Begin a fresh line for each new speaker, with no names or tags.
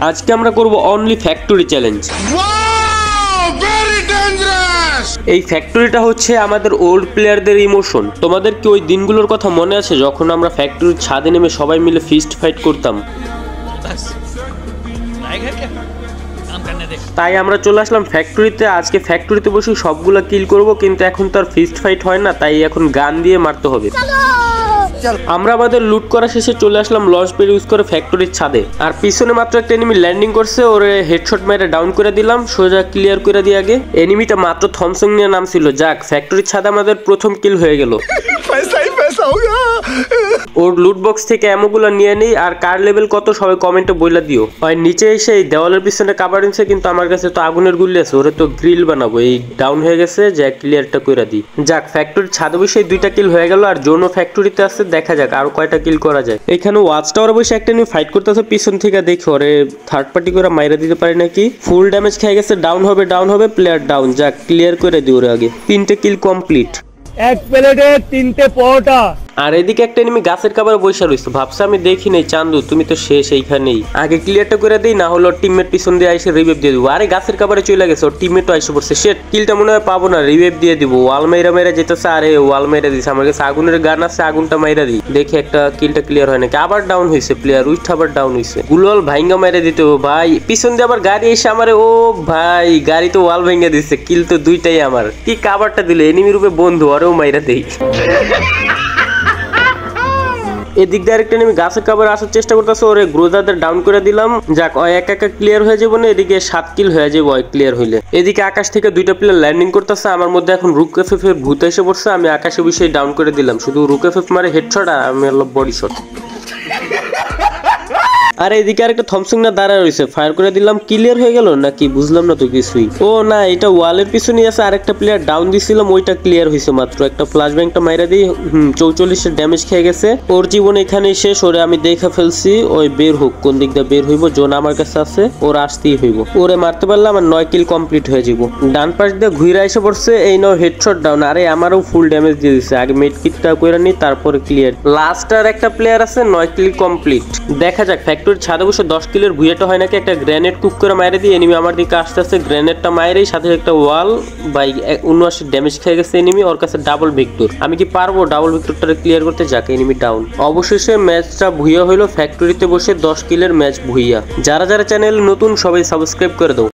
আজকে আমরা করব অনলি ফ্যাক্টরি চ্যালেঞ্জ। এই ফ্যাক্টরিটা হচ্ছে আমাদের ওল্ড প্লেয়ারদের ইমোশন। তোমাদের কি ওই দিনগুলোর কথা মনে আছে যখন আমরা ফ্যাক্টরির ছাদে নেমে সবাই মিলে ফিস্ট ফাইট করতাম? তাই আমরা চলে আসলাম ফ্যাক্টরিতে। আজকে ফ্যাক্টরিতে বসে সবগুলা কিল করব, কিন্তু এখন তো আর ফিস্ট ফাইট হয় না, তাই এখন গান দিয়ে মারতে হবে। আমরা আমাদের লুট করা শেষে চলে আসলাম লঞ্চ প্যাড ইউজ করে ফ্যাক্টরির ছাদে। আর পিছনে মাত্র একটা এনিমি ল্যান্ডিং করছে, ওরে হেডশট মেরে ডাউন করে দিলাম, সোজা ক্লিয়ার করে দিয়ে আগে। এনিমিটা মাত্র থমসং নিয়ে নাম ছিল। যাক, ফ্যাক্টরির ছাদে আমাদের প্রথম কিল হয়ে গেল। ওর লুট বক্স থেকে অ্যামোগুলো নিয়ে নেই। আর কার লেভেল কত সবাই কমেন্টে বইলা দিও। হয় নিচে এসে এই দেওয়ালের পিছনে কাবার নিচ্ছে, কিন্তু আমার কাছে তো আগুনের গুলি আছে, ওরে তো গ্রিল বানাবো। এই ডাউন হয়ে গেছে, যা ক্লিয়ারটা করে দিই। যাক, ফ্যাক্টরির ছাদে বসে 2টা কিল হয়ে গেল। আর জোনও ফ্যাক্টরিতে আছে, দেখা যাক আরো কয়টা কিল করা যায়। এখানে ওয়াচ টাওয়ারে বসে একটা নিয়ে ফাইট করতেছে, পিছন থেকে দেখি ওরে থার্ড পার্টি করে মাইরা দিতে পারি নাকি। ফুল ড্যামেজ খেয়ে গেছে, ডাউন হবে প্লেয়ার ডাউন। যাক, ক্লিয়ার করে দিই ওরে আগে। 3টে কিল কমপ্লিট।
এক প্লেটে 3টে পরোটা।
আর এদিকে একটা এনিমি গাছের কাবারে বসে রইছে, ভাবছে আমি দেখি নাই। চান্দু তুমি তো শেষ এইখানেই, আগে ক্লিয়ারটা করে দেই, না হলো টিমমেট পিছন দিয়ে আইসে রিভাইভ দিয়ে দিব। আরে গাছের কাবারে চলে গেছে, ওর টিমমেটও আইসে পড়ছে। শেট, কিলটা মনে হয় পাবো না, রিভাইভ দিয়ে দিব। ওয়াল মেরা যেতেছে, আরে ওয়াল মেরা দিছে। আমার কাছে আগুনের গান আছে, আগুনটা মাইরা দিই, দেখি একটা কিলটা ক্লিয়ার হয় নাকি। আবার ডাউন হয়েছে প্লেয়ার, উইথ আবার ডাউন হয়েছে। গুলওয়াল ভাইঙ্গা মাইরা দিতে হবে ভাই। পিছন দিয়ে আবার গাড়ি এসে আমারে, ও ভাই গাড়ি তো ওয়াল ভেঙে দিচ্ছে। কিল তো 2টাই আমার। কি কাবারটা দিল, এনিমি রূপে বন্ধু, আরেও মাইরা দেই। এদিক দিয়ে আরেকটা নেমে গাছের কাবার আসার চেষ্টা করতেছে, ওরে গ্রোজারদের ডাউন করে দিলাম। যাক, একা ক্লিয়ার হয়ে যাবো না, এদিকে 7 কিল হয়ে যাবো ক্লিয়ার হইলে। এদিকে আকাশ থেকে 2টা প্লেয়ার ল্যান্ডিং করতেছে। আমার মধ্যে এখন রুক এফএফ এর ভূত এসে পড়ছে। আমি আকাশে বিষয়ে ডাউন করে দিলাম, শুধু রুক এফএফ মারে হেডশট, আর আমি হলো বডি শট। আর এদিকে আরেকটা থমসং না দাঁড়া রয়েছে, ফায়ার করে দিলাম, ক্লিয়ার হয়ে গেল নাকি বুঝলাম না তো কিছুই। ও না, এটা ওয়ালের পিছনে আছে। আরেকটা প্লেয়ার ডাউন দিছিলাম, ওইটা ক্লিয়ার হয়েছে মাত্র। একটা ফ্ল্যাশ ব্যাংকটা মাইরা দিই, 44-এর ড্যামেজ খেয়ে গেছে। ওর জীবন এখানেই শেষ। ওরে আমি দেখা ফেলছি, ওই বের হোক, কোন দিক দিয়ে বের হইব। জোন আমার কাছে আছে, ওর আসতেই হইব। ওরে মারতে পারলাম, আর 9 কিল কমপ্লিট হয়ে যাব। ডান পাশ দিয়ে ঘুরে এসে পড়ছে, এই নাও হেডশট ডাউন। আরে আমারও ফুল ড্যামেজ দিয়ে দিছে। আগে মেড কিটটা কইরা নি, তারপরে ক্লিয়ার। লাস্ট আর একটা প্লেয়ার আছে, 9 কিল কমপ্লিট। দেখা যাক ফ্যাক্টরির ছাদে বসে 10 কিলের ভুইয়াটা হয় নাকি। একটা গ্রেনেড কুক করে মাইরে দিই, এনিমি আমার দিকে আসতে আসতে গ্রেনেডটা মাইরেই সাথে একটা ওয়াল বাই 79 ড্যামেজ খেয়ে গেছে এনিমি। ওর কাছে ডাবল ভিক্টর। আমি কি পারবো ডাবল ভিক্টরটা ক্লিয়ার করতে? যাক, এনিমি ডাউন। অবশেষে ম্যাচটা ভুইয়া হইলো। ফ্যাক্টরিতে বসে 10 কিলের ম্যাচ ভুইয়া। যারা যারা চ্যানেল নতুন সবাই সাবস্ক্রাইব করে দাও।